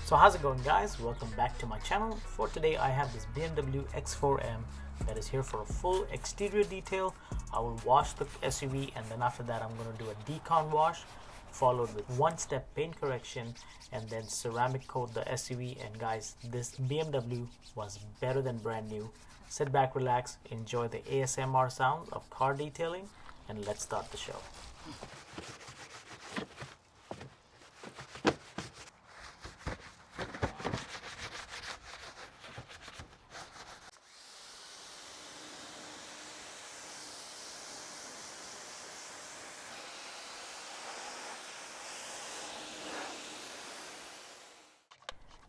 So how's it going, guys? Welcome back to my channel. For today I have this BMW X4M that is here for a full exterior detail. I will wash the SUV and then after that I'm going to do a decon wash followed with one-step paint correction and then ceramic coat the SUV. And guys, this BMW was better than brand new. Sit back, relax, enjoy the ASMR sounds of car detailing, and let's start the show.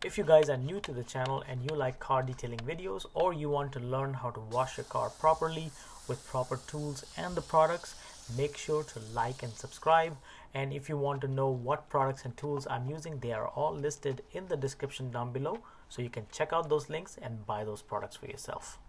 If you guys are new to the channel and you like car detailing videos, or you want to learn how to wash your car properly with proper tools and the products, make sure to like and subscribe. And if you want to know what products and tools I'm using, they are all listed in the description down below, so you can check out those links and buy those products for yourself.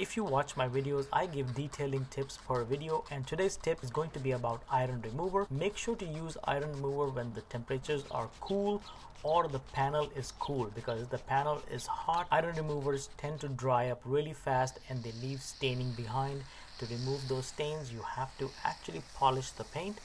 if you watch my videos, I give detailing tips per video, and today's tip is going to be about iron remover. Make sure to use iron remover when the temperatures are cool or the panel is cool, because if the panel is hot, iron removers tend to dry up really fast and they leave staining behind. To remove those stains, you have to actually polish the paint.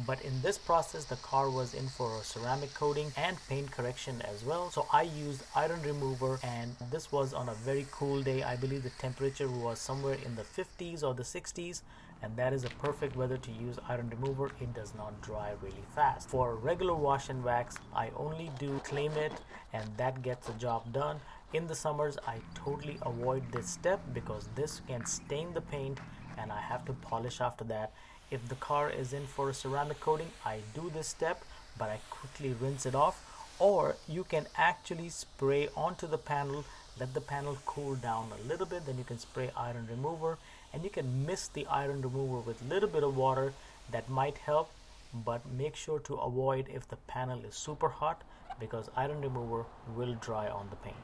But in this process, the car was in for a ceramic coating and paint correction as well. So I used iron remover, and this was on a very cool day. I believe the temperature was somewhere in the 50s or the 60s, and that is a perfect weather to use iron remover. It does not dry really fast. For regular wash and wax, I only do clay it, and that gets the job done. In the summers, I totally avoid this step because this can stain the paint and I have to polish after that. If the car is in for a ceramic coating, I do this step, but I quickly rinse it off. Or you can actually spray onto the panel, let the panel cool down a little bit, then you can spray iron remover, and you can mist the iron remover with a little bit of water. That might help, but make sure to avoid if the panel is super hot, because iron remover will dry on the paint.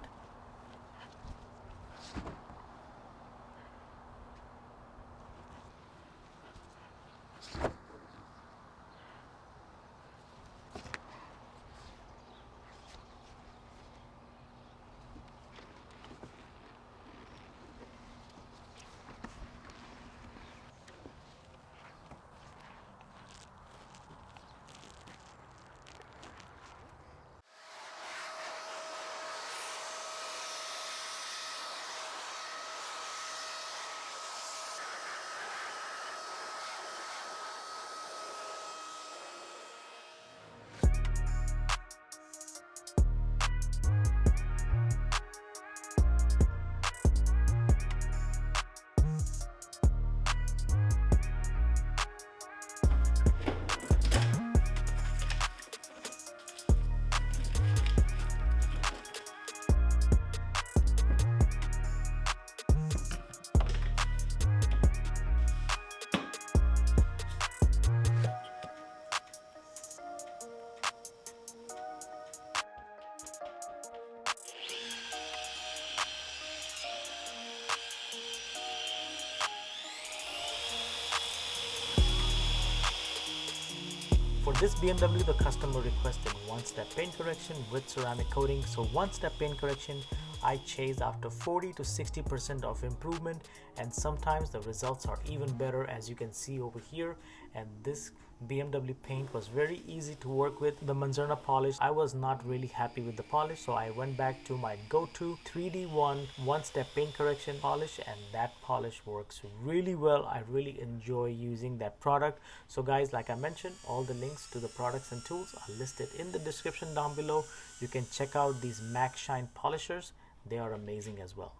For this BMW, the customer requested one-step paint correction with ceramic coating. So one-step paint correction, I chase after 40 to 60% of improvement, and sometimes the results are even better, as you can see over here. And this BMW paint was very easy to work with. The Manzana polish, I was not really happy with the polish, so I went back to my go-to 3D1 one-step paint correction polish, and that polish works really well. I really enjoy using that product. So guys, like I mentioned, all the links to the products and tools are listed in the description down below. You can check out these Max Shine polishers. They are amazing as well.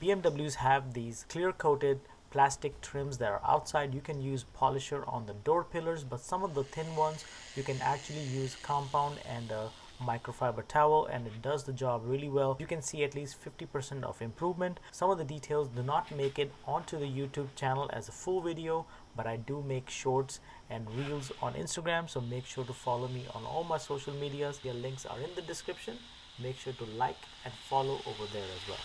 BMWs have these clear coated plastic trims that are outside. You can use polisher on the door pillars, but some of the thin ones you can actually use compound and a microfiber towel, and it does the job really well. You can see at least 50% of improvement. Some of the details do not make it onto the YouTube channel as a full video, but I do make shorts and reels on Instagram, so make sure to follow me on all my social medias. Their links are in the description. Make sure to like and follow over there as well.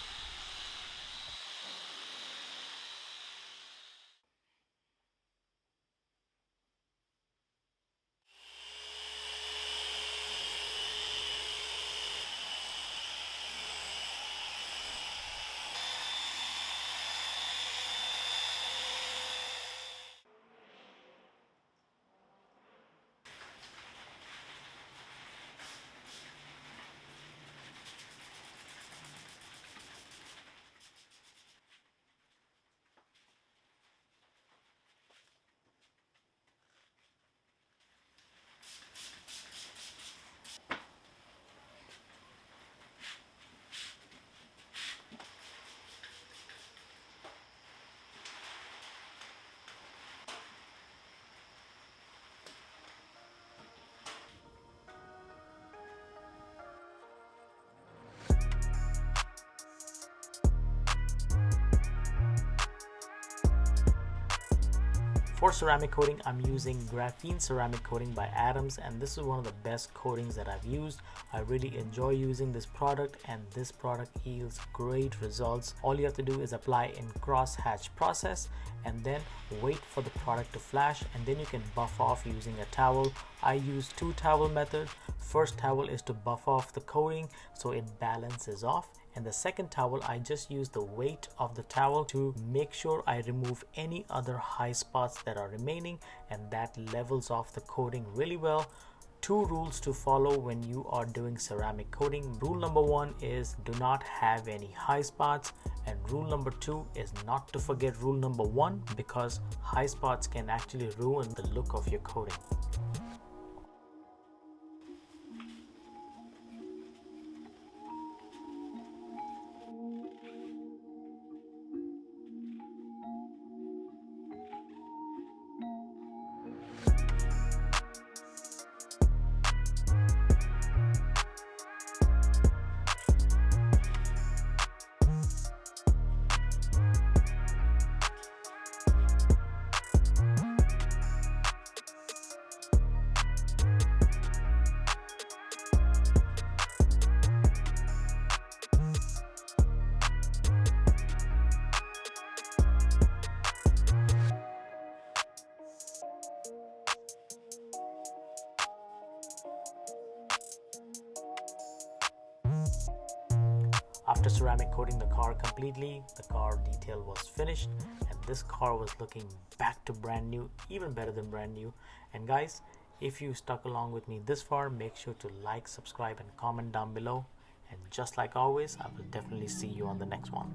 For ceramic coating, I'm using graphene ceramic coating by Adams, and this is one of the best coatings that I've used. I really enjoy using this product, and this product yields great results. All you have to do is apply in cross-hatch process and then wait for the product to flash, and then you can buff off using a towel. I use 2-towel method. First towel is to buff off the coating so it balances off, and the second towel I just use the weight of the towel to make sure I remove any other high spots that are remaining, and that levels off the coating really well. 2 rules to follow when you are doing ceramic coating. Rule number 1 is do not have any high spots, and rule number 2 is not to forget rule number 1, because high spots can actually ruin the look of your coating. After ceramic coating the car completely, the car detail was finished, and this car was looking back to brand new, even better than brand new. And guys, if you stuck along with me this far, make sure to like, subscribe, and comment down below. And just like always, I will definitely see you on the next one.